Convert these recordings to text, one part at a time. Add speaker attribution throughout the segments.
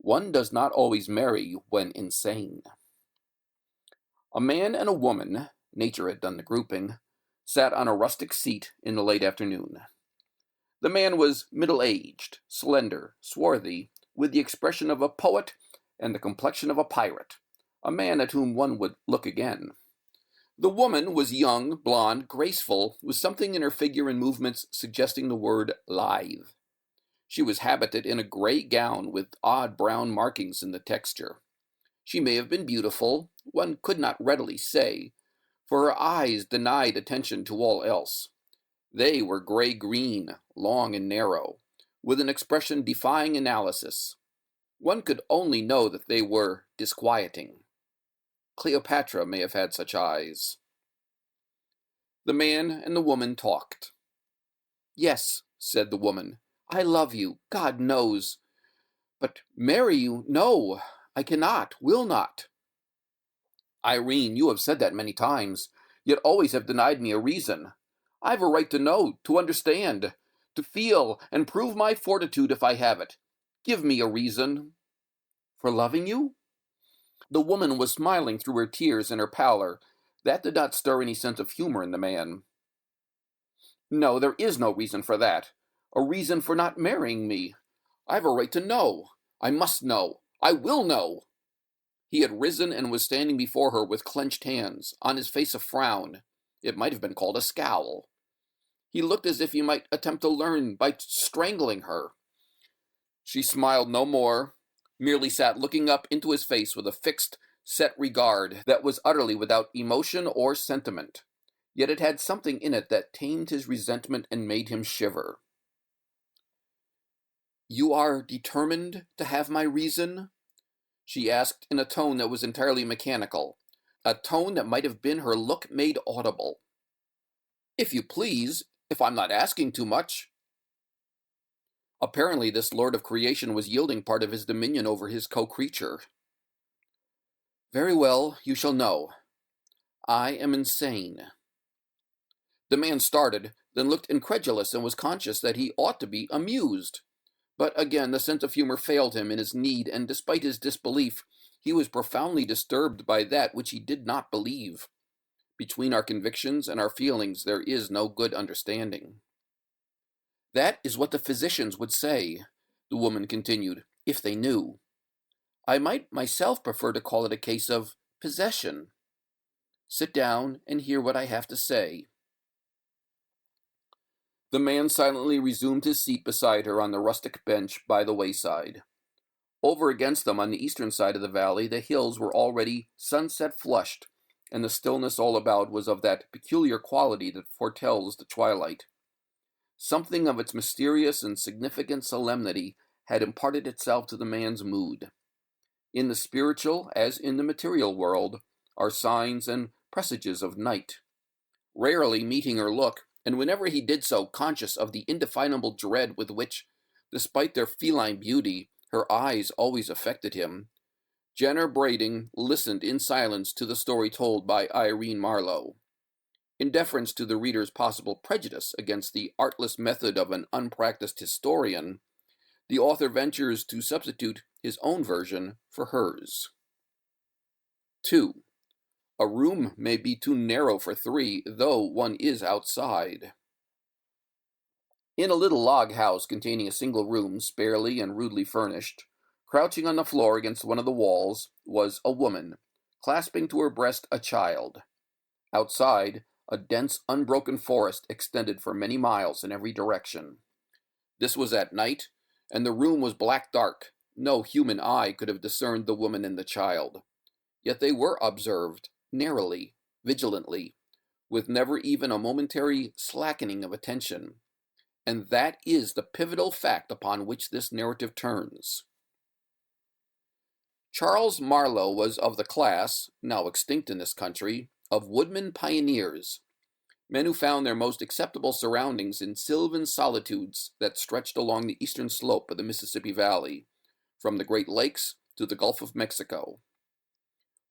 Speaker 1: One does not always marry when insane. A man and a woman, nature had done the grouping, sat on a rustic seat in the late afternoon. The man was middle-aged, slender, swarthy, with the expression of a poet and the complexion of a pirate, a man at whom one would look again. The woman was young, blonde, graceful, with something in her figure and movements suggesting the word lithe. She was habited in a gray gown with odd brown markings in the texture. She may have been beautiful, one could not readily say, for her eyes denied attention to all else. They were gray-green, long and narrow, with an expression defying analysis. One could only know that they were disquieting. Cleopatra may have had such eyes. The man and the woman talked. "Yes," said the woman, "I love you, God knows. But marry you, no, I cannot, will not." "Irene, you have said that many times, yet always have denied me a reason. I've a right to know, to understand, to feel, and prove my fortitude if I have it. Give me a reason." "For loving you?" The woman was smiling through her tears and her pallor. That did not stir any sense of humor in the man. "No, there is no reason for that. A reason for not marrying me. I've a right to know. I must know. I will know." He had risen and was standing before her with clenched hands, on his face a frown. It might have been called a scowl. He looked as if he might attempt to learn by strangling her. She smiled no more, merely sat looking up into his face with a fixed, set regard that was utterly without emotion or sentiment. Yet it had something in it that tamed his resentment and made him shiver. "You are determined to have my reason?" she asked in a tone that was entirely mechanical, a tone that might have been her look made audible. "If you please, if I'm not asking too much." Apparently this lord of creation was yielding part of his dominion over his co-creature. "Very well, you shall know. I am insane." The man started, then looked incredulous and was conscious that he ought to be amused. But again the sense of humor failed him in his need, and despite his disbelief, he was profoundly disturbed by that which he did not believe. Between our convictions and our feelings there is no good understanding. "That is what the physicians would say," the woman continued, "if they knew. I might myself prefer to call it a case of possession. Sit down and hear what I have to say." The man silently resumed his seat beside her on the rustic bench by the wayside. Over against them on the eastern side of the valley, the hills were already sunset-flushed, and the stillness all about was of that peculiar quality that foretells the twilight. Something of its mysterious and significant solemnity had imparted itself to the man's mood. In the spiritual, as in the material world, are signs and presages of night. Rarely meeting her look, and whenever he did so conscious of the indefinable dread with which, despite their feline beauty, her eyes always affected him, Jenner Brading listened in silence to the story told by Irene Marlow. In deference to the reader's possible prejudice against the artless method of an unpracticed historian, the author ventures to substitute his own version for hers. 2. A room may be too narrow for three, though one is outside. In a little log house containing a single room, sparely and rudely furnished, crouching on the floor against one of the walls, was a woman, clasping to her breast a child. Outside, a dense, unbroken forest extended for many miles in every direction. This was at night, and the room was black dark. No human eye could have discerned the woman and the child. Yet they were observed, narrowly, vigilantly, with never even a momentary slackening of attention. And that is the pivotal fact upon which this narrative turns. Charles Marlow was of the class, now extinct in this country, of woodmen pioneers, men who found their most acceptable surroundings in sylvan solitudes that stretched along the eastern slope of the Mississippi Valley, from the Great Lakes to the Gulf of Mexico.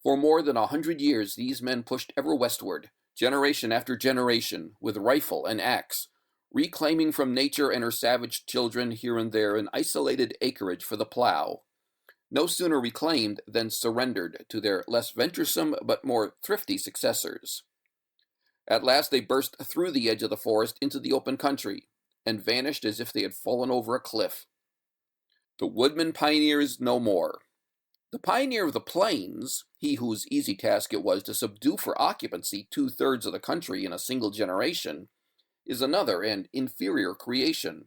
Speaker 1: For more than 100 years these men pushed ever westward, generation after generation, with rifle and axe, reclaiming from nature and her savage children here and there an isolated acreage for the plow. no sooner reclaimed than surrendered to their less venturesome but more thrifty successors. At last they burst through the edge of the forest into the open country, and vanished as if they had fallen over a cliff. The woodman pioneers no more. The pioneer of the plains, he whose easy task it was to subdue for occupancy 2/3 of the country in a single generation, is another and inferior creation.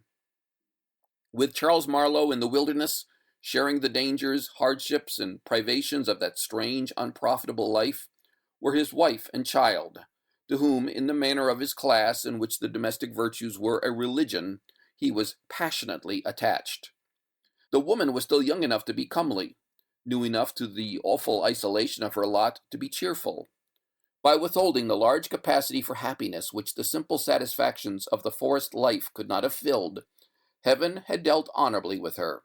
Speaker 1: With Charles Marlow in the wilderness, sharing the dangers, hardships, and privations of that strange, unprofitable life, were his wife and child, to whom, in the manner of his class, in which the domestic virtues were a religion, he was passionately attached. The woman was still young enough to be comely, new enough to the awful isolation of her lot to be cheerful. By withholding the large capacity for happiness which the simple satisfactions of the forest life could not have filled, Heaven had dealt honorably with her.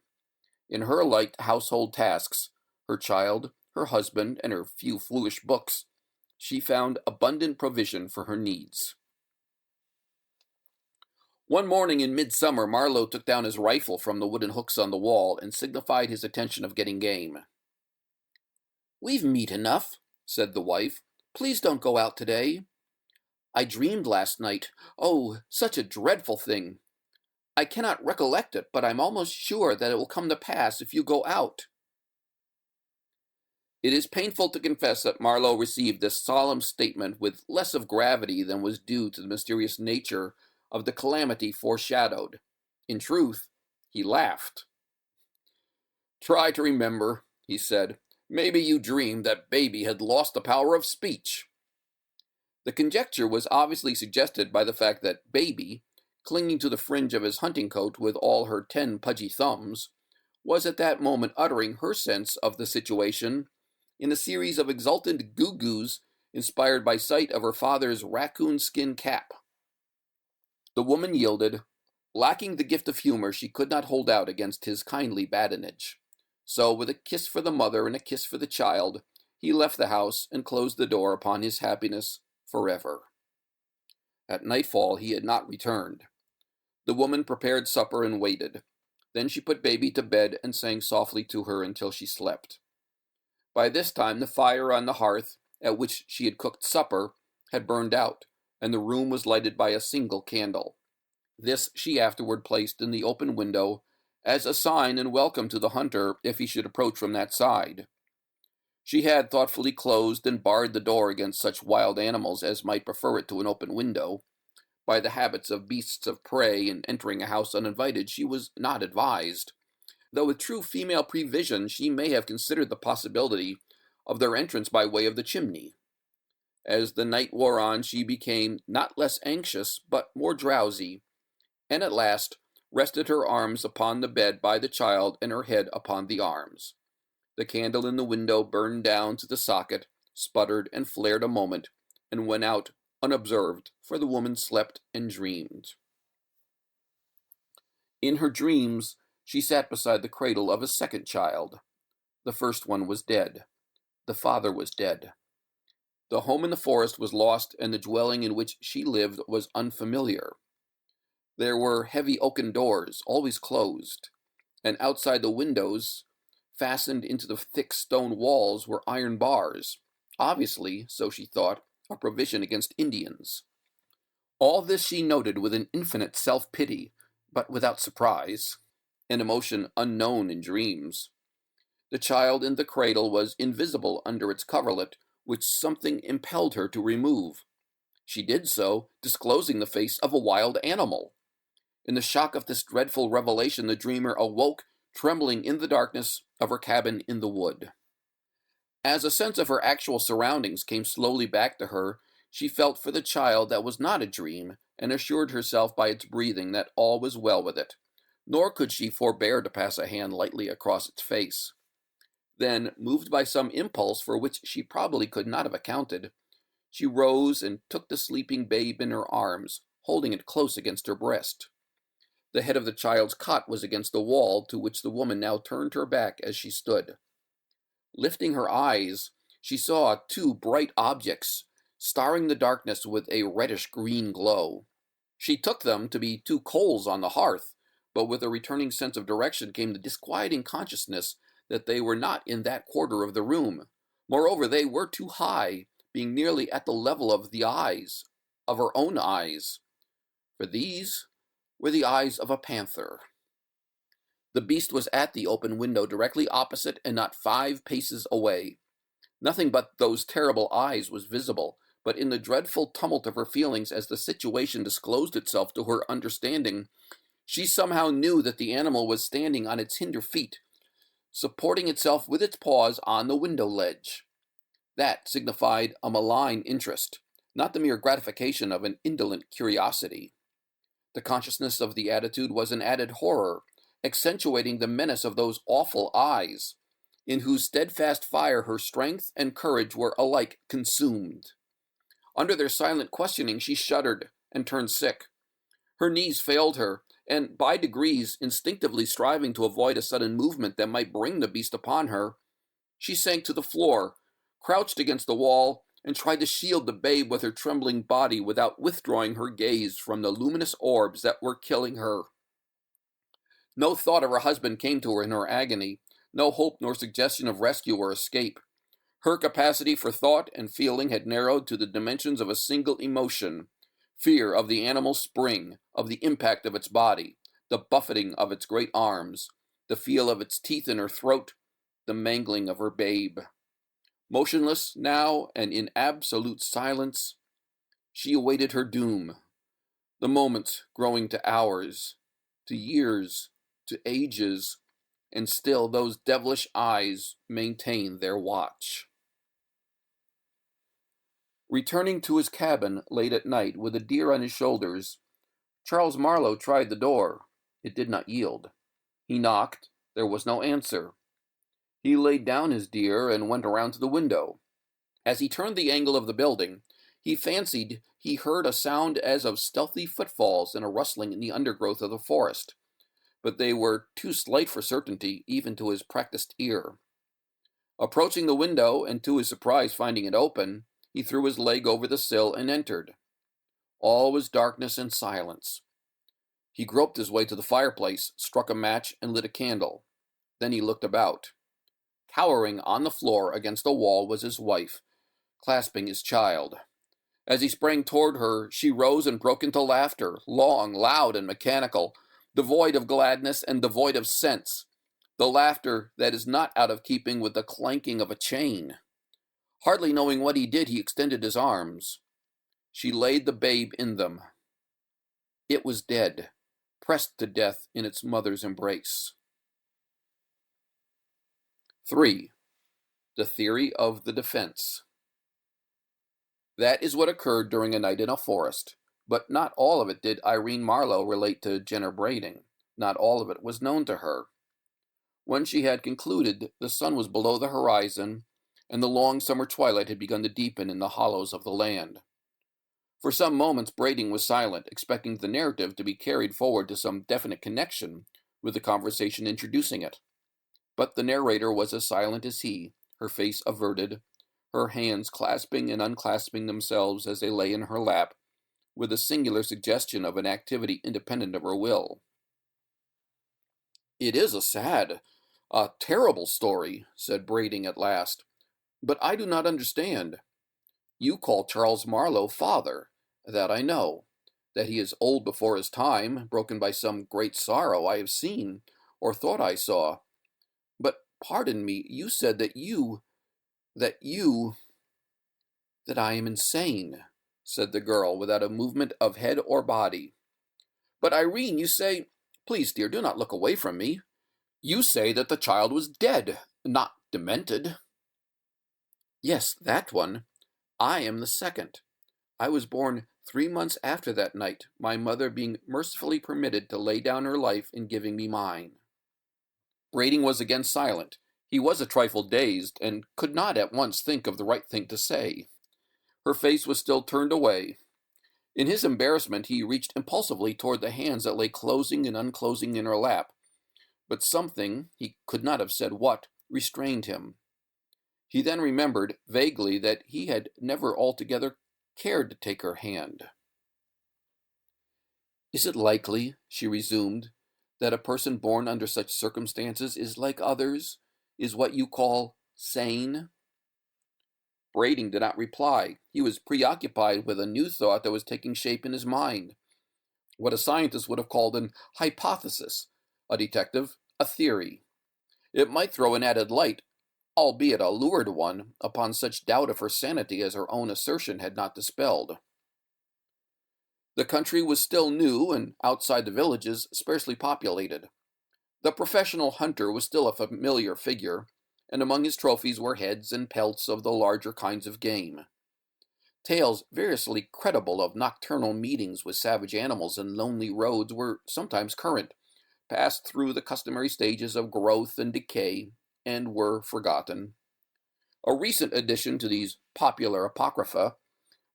Speaker 1: In her light household tasks, her child, her husband, and her few foolish books, she found abundant provision for her needs. One morning in midsummer, Marlow took down his rifle from the wooden hooks on the wall and signified his intention of getting game. "We've meat enough," said the wife. "Please don't go out today. I dreamed last night. Oh, such a dreadful thing. I cannot recollect it, but I'm almost sure that it will come to pass if you go out." It is painful to confess that Marlow received this solemn statement with less of gravity than was due to the mysterious nature of the calamity foreshadowed. In truth, he laughed. "Try to remember," he said. "Maybe you dreamed that baby had lost the power of speech." The conjecture was obviously suggested by the fact that baby, clinging to the fringe of his hunting coat with all her 10 pudgy thumbs, was at that moment uttering her sense of the situation in a series of exultant goo-goos inspired by sight of her father's raccoon skin cap. The woman yielded. Lacking the gift of humor, she could not hold out against his kindly badinage. So, with a kiss for the mother and a kiss for the child, he left the house and closed the door upon his happiness forever. At nightfall he had not returned. The woman prepared supper and waited. Then she put baby to bed and sang softly to her until she slept. By this time the fire on the hearth, at which she had cooked supper, had burned out, and the room was lighted by a single candle. This she afterward placed in the open window as a sign and welcome to the hunter if he should approach from that side. She had thoughtfully closed and barred the door against such wild animals as might prefer it to an open window. By the habits of beasts of prey in entering a house uninvited, she was not advised, though with true female prevision she may have considered the possibility of their entrance by way of the chimney. As the night wore on, she became not less anxious, but more drowsy, and at last rested her arms upon the bed by the child and her head upon the arms. The candle in the window burned down to the socket, sputtered and flared a moment, and went out unobserved, for the woman slept and dreamed. In her dreams, she sat beside the cradle of a second child. The first one was dead. The father was dead. The home in the forest was lost, and the dwelling in which she lived was unfamiliar. There were heavy oaken doors, always closed, and outside the windows, fastened into the thick stone walls, were iron bars, obviously, so she thought, a provision against Indians. All this she noted with an infinite self-pity, but without surprise, an emotion unknown in dreams. The child in the cradle was invisible under its coverlet, which something impelled her to remove. She did so, disclosing the face of a wild animal. In the shock of this dreadful revelation, the dreamer awoke, trembling in the darkness of her cabin in the wood. As a sense of her actual surroundings came slowly back to her, she felt for the child that was not a dream, and assured herself by its breathing that all was well with it, nor could she forbear to pass a hand lightly across its face. Then, moved by some impulse for which she probably could not have accounted, she rose and took the sleeping babe in her arms, holding it close against her breast. The head of the child's cot was against the wall, to which the woman now turned her back as she stood. Lifting her eyes, she saw 2 bright objects, starring the darkness with a reddish-green glow. She took them to be 2 coals on the hearth, but with a returning sense of direction came the disquieting consciousness that they were not in that quarter of the room. Moreover, they were too high, being nearly at the level of the eyes, of her own eyes, for these were the eyes of a panther. The beast was at the open window directly opposite and not 5 paces away. Nothing but those terrible eyes was visible, but in the dreadful tumult of her feelings as the situation disclosed itself to her understanding, she somehow knew that the animal was standing on its hinder feet, supporting itself with its paws on the window ledge. That signified a malign interest, not the mere gratification of an indolent curiosity. The consciousness of the attitude was an added horror, accentuating the menace of those awful eyes, in whose steadfast fire her strength and courage were alike consumed. Under their silent questioning she shuddered and turned sick. Her knees failed her, and by degrees, instinctively striving to avoid a sudden movement that might bring the beast upon her, she sank to the floor, crouched against the wall, and tried to shield the babe with her trembling body without withdrawing her gaze from the luminous orbs that were killing her. No thought of her husband came to her in her agony, no hope nor suggestion of rescue or escape. Her capacity for thought and feeling had narrowed to the dimensions of a single emotion: fear of the animal's spring, of the impact of its body, the buffeting of its great arms, the feel of its teeth in her throat, the mangling of her babe. Motionless now and in absolute silence, she awaited her doom, the moments growing to hours, to years, to ages, and still those devilish eyes maintained their watch. Returning to his cabin late at night with a deer on his shoulders, Charles Marlow tried the door. It did not yield. He knocked. There was no answer. He laid down his deer and went around to the window. As he turned the angle of the building, he fancied he heard a sound as of stealthy footfalls and a rustling in the undergrowth of the forest, but they were too slight for certainty, even to his practiced ear. Approaching the window, and to his surprise finding it open, he threw his leg over the sill and entered. All was darkness and silence. He groped his way to the fireplace, struck a match, and lit a candle. Then he looked about. Cowering on the floor against the wall was his wife, clasping his child. As he sprang toward her, she rose and broke into laughter, long, loud, and mechanical, devoid of gladness and devoid of sense, the laughter that is not out of keeping with the clanking of a chain. Hardly knowing what he did, he extended his arms. She laid the babe in them. It was dead, pressed to death in its mother's embrace. 3. The theory of the defense. That is what occurred during a night in a forest, but not all of it did Irene Marlow relate to Jenner Brading. Not all of it was known to her. When she had concluded, the sun was below the horizon, and the long summer twilight had begun to deepen in the hollows of the land. For some moments Brading was silent, expecting the narrative to be carried forward to some definite connection with the conversation introducing it. But the narrator was as silent as he, her face averted, her hands clasping and unclasping themselves as they lay in her lap, with a singular suggestion of an activity independent of her will. "It is a terrible story," said Brading at last, "but I do not understand. You call Charles Marlow father. That I know. That he is old before his time, broken by some great sorrow, I have seen, or thought I saw. But, pardon me, you said that I am insane," said the girl, without a movement of head or body. "But, Irene, you say— Please, dear, do not look away from me. You say that the child was dead, not demented." "Yes, that one. I am the second. I was born 3 months after that night, my mother being mercifully permitted to lay down her life in giving me mine." Brading was again silent. He was a trifle dazed, and could not at once think of the right thing to say. Her face was still turned away. In his embarrassment, he reached impulsively toward the hands that lay closing and unclosing in her lap, but something, he could not have said what, restrained him. He then remembered, vaguely, that he had never altogether cared to take her hand. "Is it likely," she resumed, "that a person born under such circumstances is like others, is what you call sane? Brading did not reply. He was preoccupied with a new thought that was taking shape in his mind. What a scientist would have called an hypothesis, a detective, a theory. It might throw an added light, albeit a lurid one, upon such doubt of her sanity as her own assertion had not dispelled. The country was still new, and outside the villages, sparsely populated. The professional hunter was still a familiar figure, and among his trophies were heads and pelts of the larger kinds of game. Tales variously credible of nocturnal meetings with savage animals in lonely roads were sometimes current, passed through the customary stages of growth and decay, and were forgotten. A recent addition to these popular apocrypha,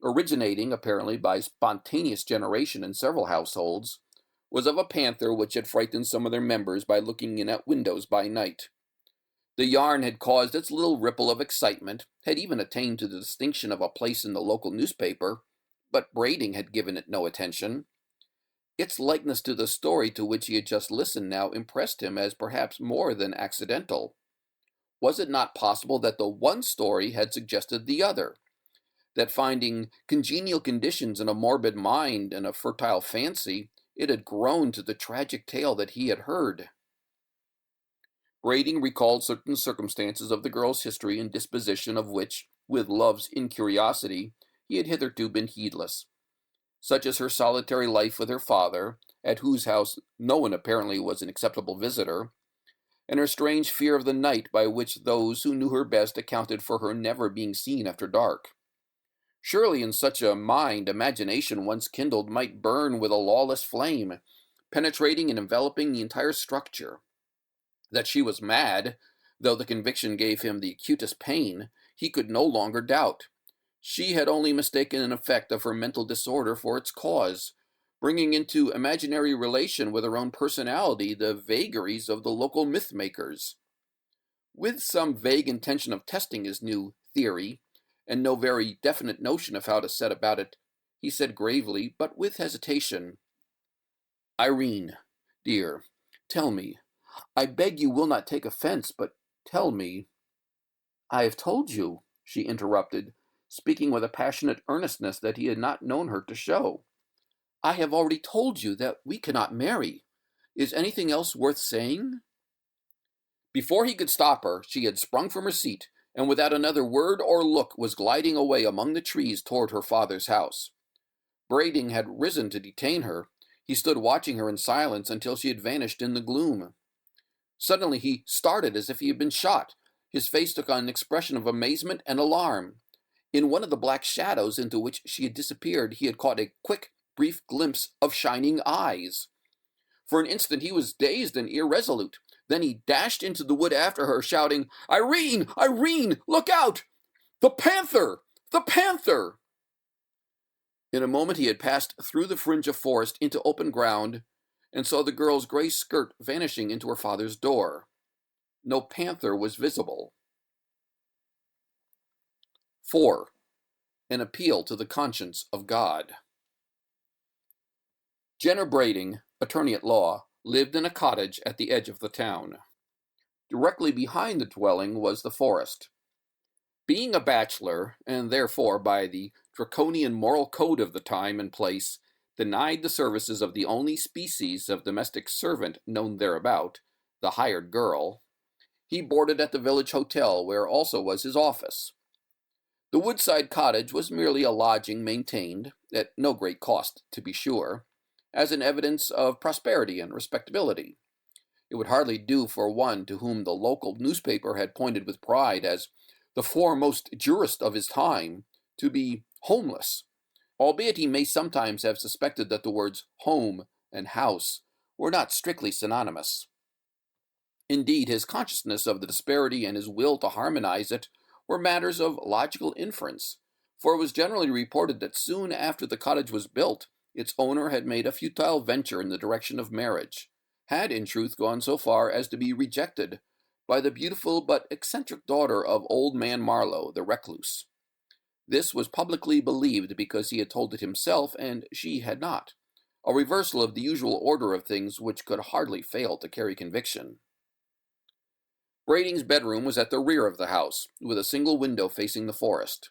Speaker 1: originating apparently by spontaneous generation in several households, was of a panther which had frightened some of their members by looking in at windows by night. The yarn had caused its little ripple of excitement, had even attained to the distinction of a place in the local newspaper, but Brading had given it no attention. Its likeness to the story to which he had just listened now impressed him as perhaps more than accidental. Was it not possible that the one story had suggested the other? That finding congenial conditions in a morbid mind and a fertile fancy, it had grown to the tragic tale that he had heard? Brading recalled certain circumstances of the girl's history and disposition of which, with love's incuriosity, he had hitherto been heedless, such as her solitary life with her father, at whose house no one apparently was an acceptable visitor, and her strange fear of the night by which those who knew her best accounted for her never being seen after dark. Surely in such a mind, imagination once kindled might burn with a lawless flame, penetrating and enveloping the entire structure. That she was mad, though the conviction gave him the acutest pain, he could no longer doubt. She had only mistaken an effect of her mental disorder for its cause, bringing into imaginary relation with her own personality the vagaries of the local myth-makers. With some vague intention of testing his new theory, and no very definite notion of how to set about it, he said gravely, but with hesitation, "Irene, dear, tell me. I beg you will not take offense, but tell me." "I have told you," she interrupted, speaking with a passionate earnestness that he had not known her to show. "I have already told you that we cannot marry. Is anything else worth saying?" Before he could stop her, she had sprung from her seat, and without another word or look was gliding away among the trees toward her father's house. Brading had risen to detain her. He stood watching her in silence until she had vanished in the gloom. Suddenly he started as if he had been shot. His face took on an expression of amazement and alarm. In one of the black shadows into which she had disappeared, he had caught a quick, brief glimpse of shining eyes. For an instant he was dazed and irresolute. Then he dashed into the wood after her, shouting, "Irene! Irene! Look out! The panther! The panther!" In a moment he had passed through the fringe of forest into open ground, and saw the girl's gray skirt vanishing into her father's door. No panther was visible. 4. An appeal to the conscience of God. Jenner Brading, attorney at law, lived in a cottage at the edge of the town. Directly behind the dwelling was the forest. Being a bachelor, and therefore by the draconian moral code of the time and place, denied the services of the only species of domestic servant known thereabout, the hired girl, he boarded at the village hotel, where also was his office. The woodside cottage was merely a lodging maintained, at no great cost to be sure, as an evidence of prosperity and respectability. It would hardly do for one to whom the local newspaper had pointed with pride as the foremost jurist of his time to be homeless, albeit he may sometimes have suspected that the words home and house were not strictly synonymous. Indeed, his consciousness of the disparity and his will to harmonize it were matters of logical inference, for it was generally reported that soon after the cottage was built, its owner had made a futile venture in the direction of marriage, had in truth gone so far as to be rejected by the beautiful but eccentric daughter of old man Marlow, the recluse. This was publicly believed because he had told it himself and she had not, a reversal of the usual order of things which could hardly fail to carry conviction. Brading's bedroom was at the rear of the house, with a single window facing the forest.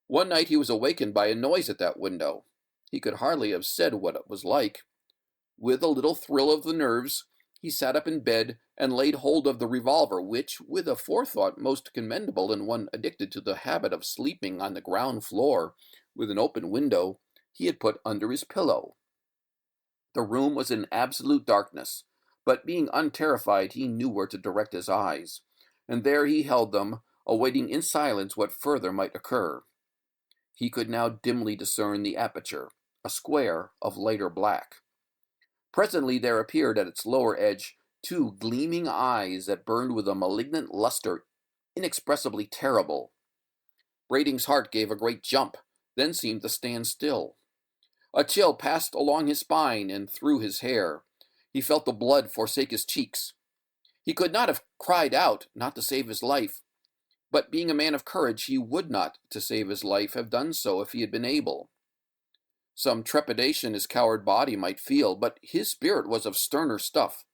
Speaker 1: One night he was awakened by a noise at that window. He could hardly have said what it was like. With a little thrill of the nerves, he sat up in bed and laid hold of the revolver, which, with a forethought most commendable in one addicted to the habit of sleeping on the ground floor with an open window, he had put under his pillow. The room was in absolute darkness, but being unterrified, he knew where to direct his eyes, and there he held them, awaiting in silence what further might occur. He could now dimly discern the aperture, a square of lighter black. Presently there appeared at its lower edge 2 gleaming eyes that burned with a malignant luster inexpressibly terrible. Brading's heart gave a great jump, then seemed to stand still. A chill passed along his spine and through his hair. He felt the blood forsake his cheeks. He could not have cried out, not to save his life, but being a man of courage, he would not, to save his life, have done so if he had been able. Some trepidation his coward body might feel, but his spirit was of sterner stuff.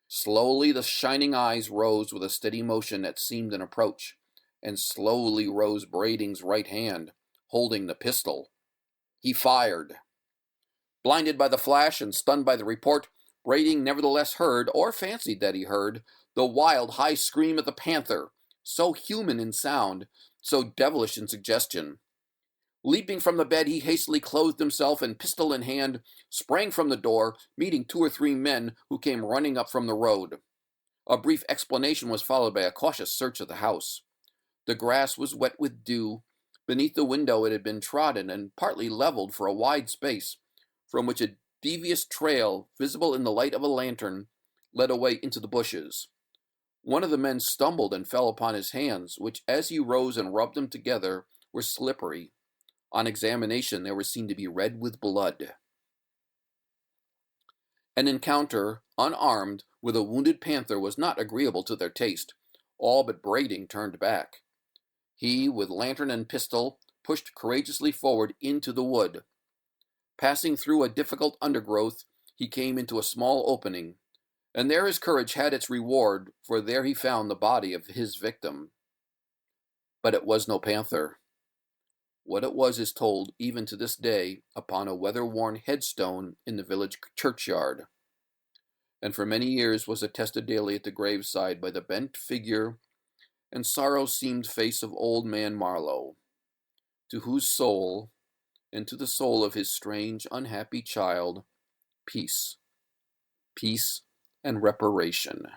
Speaker 1: Slowly the shining eyes rose with a steady motion that seemed an approach, and slowly rose Brading's right hand, holding the pistol. He fired. Blinded by the flash and stunned by the report, Brading nevertheless heard, or fancied that he heard, the wild, high scream of the panther, so human in sound, so devilish in suggestion. Leaping from the bed, he hastily clothed himself and, pistol in hand, sprang from the door, meeting 2 or 3 men who came running up from the road. A brief explanation was followed by a cautious search of the house. The grass was wet with dew. Beneath the window it had been trodden and partly leveled for a wide space, from which a devious trail, visible in the light of a lantern, led away into the bushes. One of the men stumbled and fell upon his hands, which, as he rose and rubbed them together, were slippery. On examination, they were seen to be red with blood. An encounter, unarmed, with a wounded panther was not agreeable to their taste. All but Brading turned back. He, with lantern and pistol, pushed courageously forward into the wood. Passing through a difficult undergrowth, he came into a small opening, and there his courage had its reward, for there he found the body of his victim. But it was no panther. What it was is told, even to this day, upon a weather-worn headstone in the village churchyard, and for many years was attested daily at the graveside by the bent figure and sorrow-seamed face of old man Marlow, to whose soul, and to the soul of his strange, unhappy child, peace and reparation.